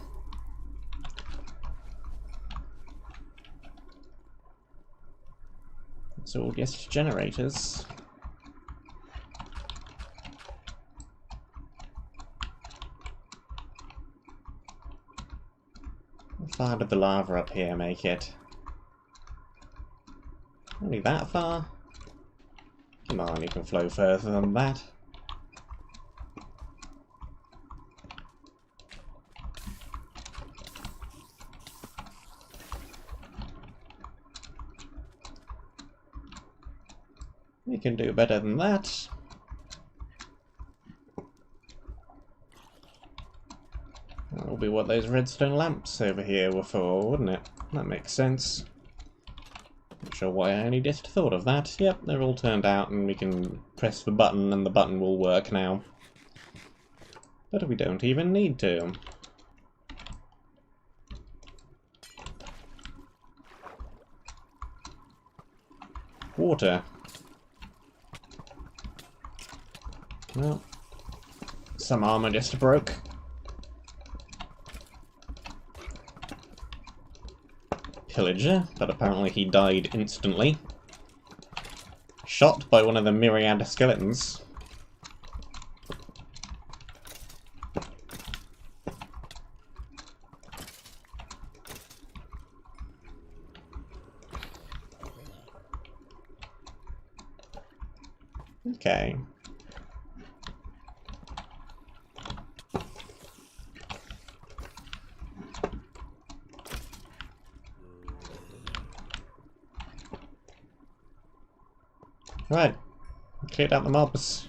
It's all just generators. How far did the lava up here make it? Only that far? Come on, you can flow further than that. You can do better than that. That will be what those redstone lamps over here were for, wouldn't it? That makes sense. Not sure why I only just thought of that. Yep, they're all turned out and we can press the button and the button will work now. But we don't even need to. Water. Well, some armor just broke. Pillager, but apparently he died instantly. Shot by one of the myriad skeletons. Okay. Right, cleared out the mobs.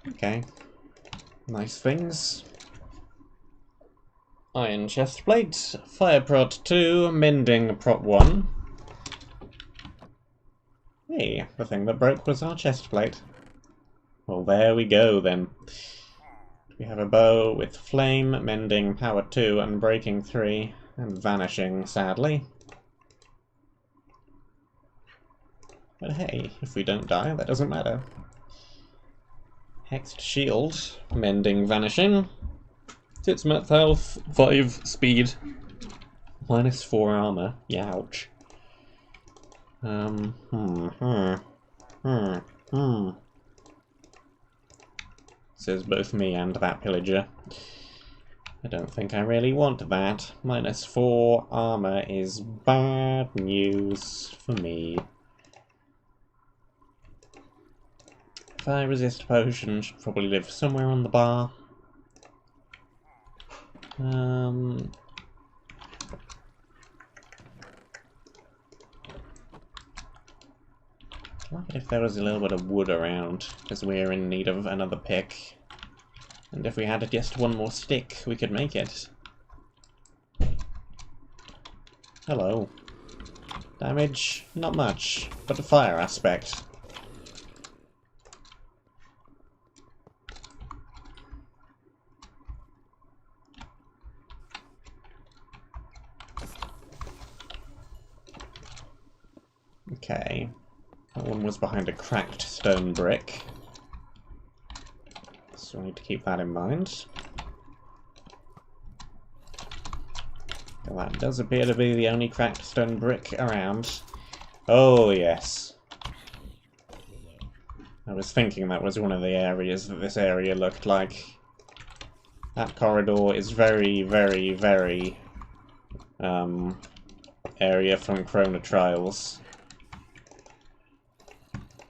Okay, nice things. Iron chest plate, fire prod 2, mending prop 1. Hey, the thing that broke was our chest plate. Well, there we go then. We have a bow with flame, mending, power 2, and breaking 3, and vanishing, sadly. But hey, if we don't die, that doesn't matter. Hexed shield, mending, vanishing. 6 max health, 5 speed, minus 4 armor. Youch. Says both me and that pillager. I don't think I really want that. Minus 4 armor is bad news for me. Fire resist potion should probably live somewhere on the bar. I'd like it if there was a little bit of wood around, because we're in need of another pick. And if we had just one more stick, we could make it. Hello. Damage? Not much, but a fire aspect. Okay. That one was behind a cracked stone brick. So we need to keep that in mind. That does appear to be the only cracked stone brick around. Oh, yes. I was thinking that was one of the areas that this area looked like. That corridor is very, very, very... area from Chrono Trials.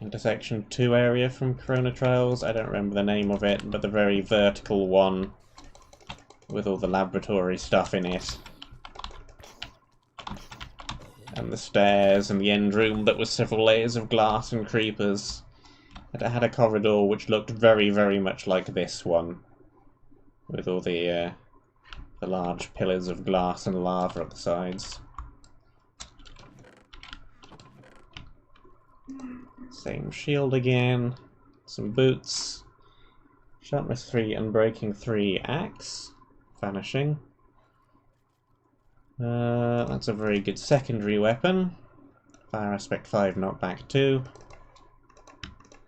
Intersection 2 area from Chrono Trials. I don't remember the name of it, but the very vertical one with all the laboratory stuff in it. And the stairs and the end room that was several layers of glass and creepers. And it had a corridor which looked very, very much like this one. With all the large pillars of glass and lava at the sides. Same shield again, some boots, sharpness 3 and breaking 3 axe, vanishing. That's a very good secondary weapon. Fire aspect 5, knockback 2.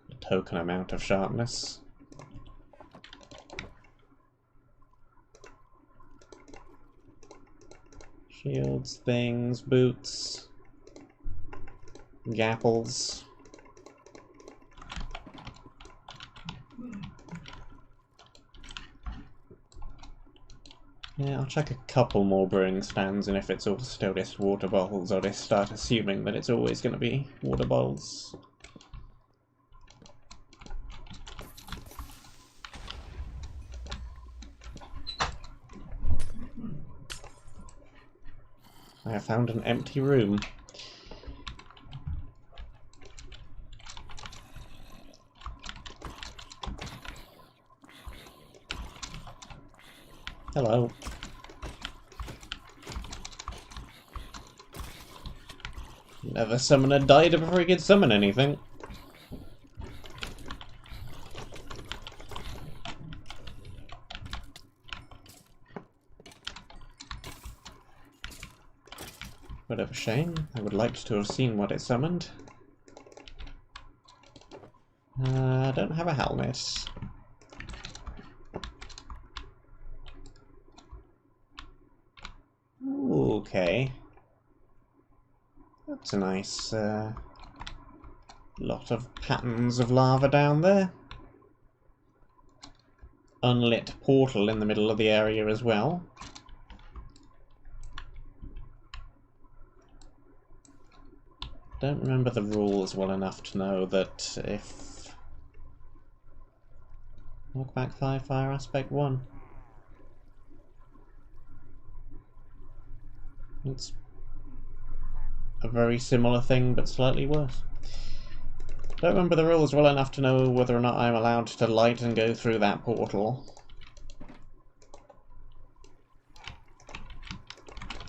A token amount of sharpness. Shields, things, boots, gapples. Yeah, I'll check a couple more brewing stands, and if it's all still just water bottles, I'll just start assuming that it's always going to be water bottles. I have found an empty room. Hello. Never summoner died before he could summon anything. Bit of a shame. I would like to have seen what it summoned. I don't have a helmet. Ooh, okay. That's a nice lot of patterns of lava down there. Unlit portal in the middle of the area as well. Don't remember the rules well enough to know that if... Knockback 5, fire aspect 1. It's a very similar thing, but slightly worse. Don't remember the rules well enough to know whether or not I'm allowed to light and go through that portal.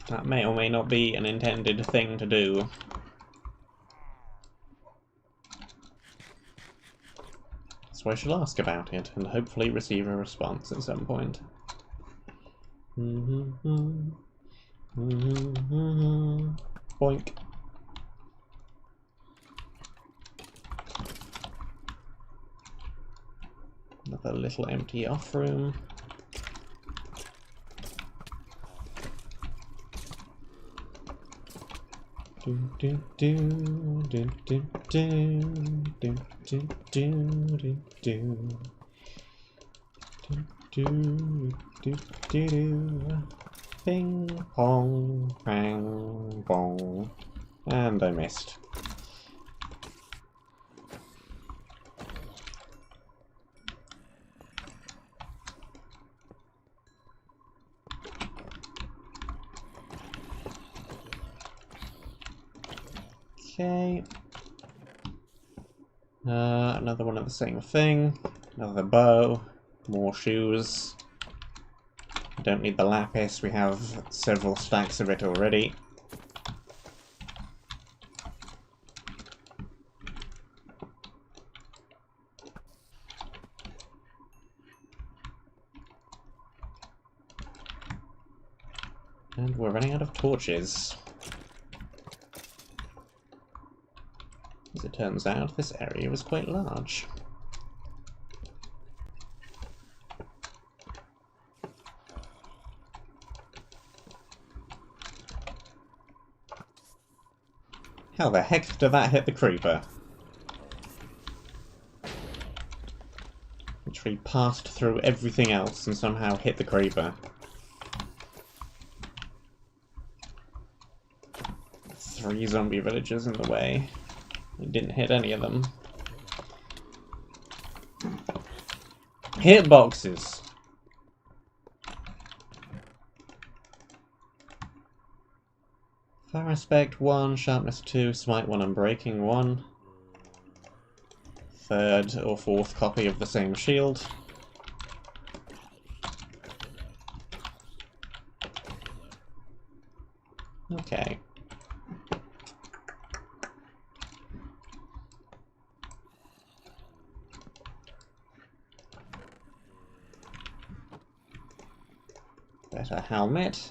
That may or may not be an intended thing to do. So I shall ask about it, and hopefully receive a response at some point. Boink. Another little empty off room. Do do do do do do do do do do do do do. Ping pong, bang bong, and I missed. Okay. Another one of the same thing. Another bow. More shoes. Don't need the lapis, we have several stacks of it already. And we're running out of torches. As it turns out, this area is quite large. How the heck did that hit the creeper? Literally passed through everything else and somehow hit the creeper. 3 zombie villagers in the way. It didn't hit any of them. Hitboxes! Fire aspect 1, sharpness 2, smite 1 and breaking 1. 3rd or 4th copy of the same shield. Okay. Better helmet.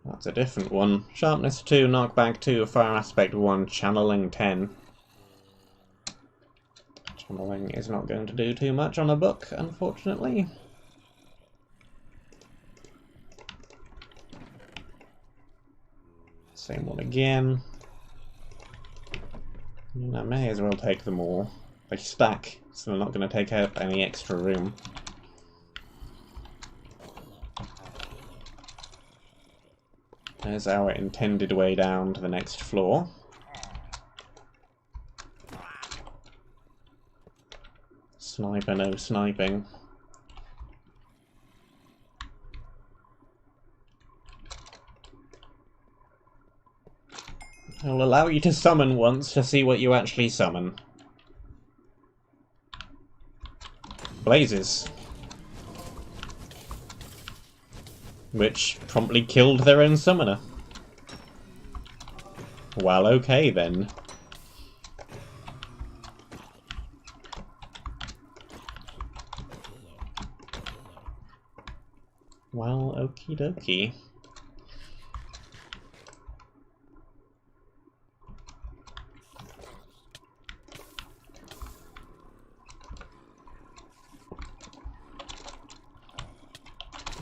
That's a different one. Sharpness 2, knockback 2, fire aspect 1, channeling 10. Channeling is not going to do too much on a book, unfortunately. Same one again. I may as well take them all. They stack, so they're not going to take up any extra room. There's our intended way down to the next floor. Sniper, no sniping. I'll allow you to summon once to see what you actually summon. Blazes. Which promptly killed their own summoner. Well, okay then. Well, okie dokie.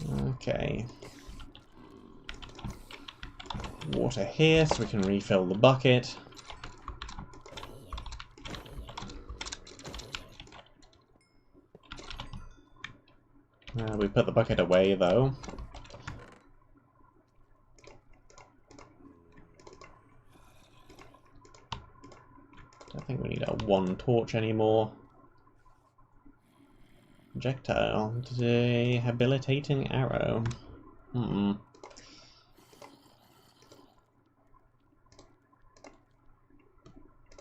Okay. Water here so we can refill the bucket. We put the bucket away though. Don't think we need a 1 torch anymore. Projectile. Debilitating arrow.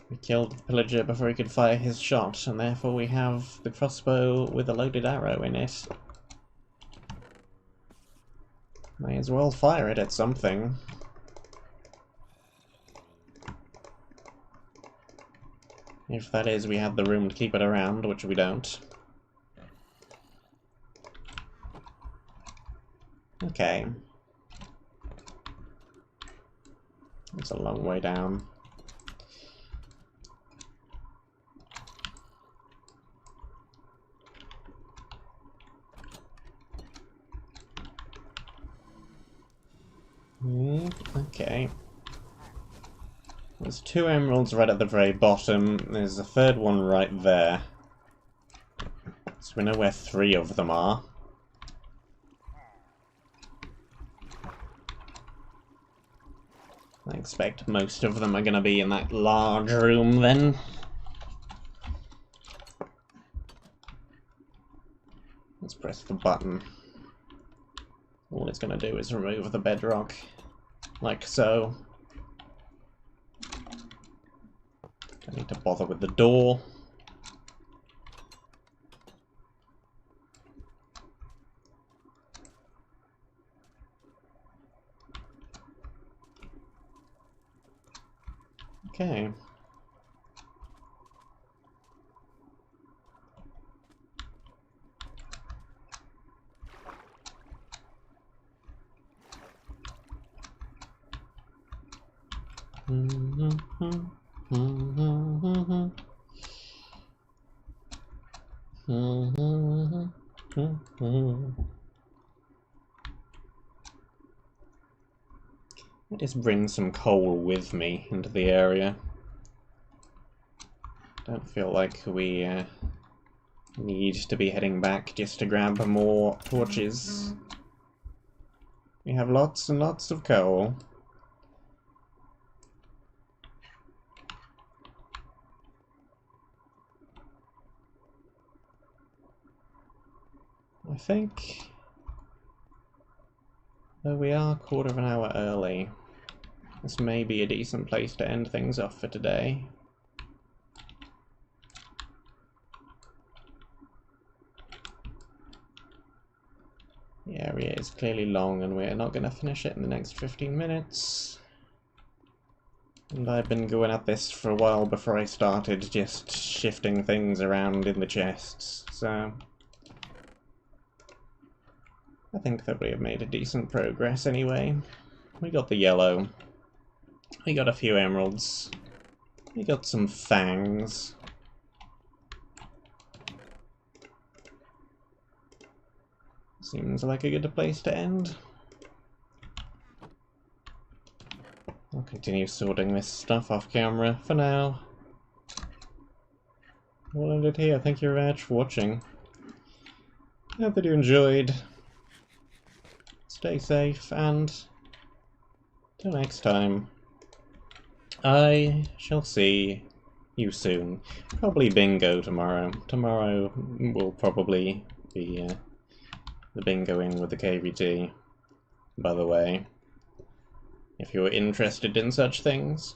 We killed the pillager before he could fire his shot, and therefore we have the crossbow with a loaded arrow in it. May as well fire it at something. If that is, we have the room to keep it around, which we don't. Okay. It's a long way down. Okay. There's 2 emeralds right at the very bottom. There's a third one right there. So we know where 3 of them are. I expect most of them are going to be in that large room then. Let's press the button. All it's going to do is remove the bedrock. Like so. Don't need to bother with the door. Okay. I just bring some coal with me into the area. Don't feel like we need to be heading back just to grab more torches. We have lots and lots of coal. I think, though we are a quarter of an hour early, this may be a decent place to end things off for today. The area is clearly long and we're not going to finish it in the next 15 minutes. And I've been going at this for a while before I started just shifting things around in the chests, so I think that we have made a decent progress anyway. We got the yellow. We got a few emeralds. We got some fangs. Seems like a good place to end. I'll continue sorting this stuff off camera for now. We'll end it here. Thank you very much for watching. I hope that you enjoyed. Stay safe, and till next time, I shall see you soon. Probably bingo tomorrow. Tomorrow will probably be the bingoing with the KVT, by the way, if you're interested in such things.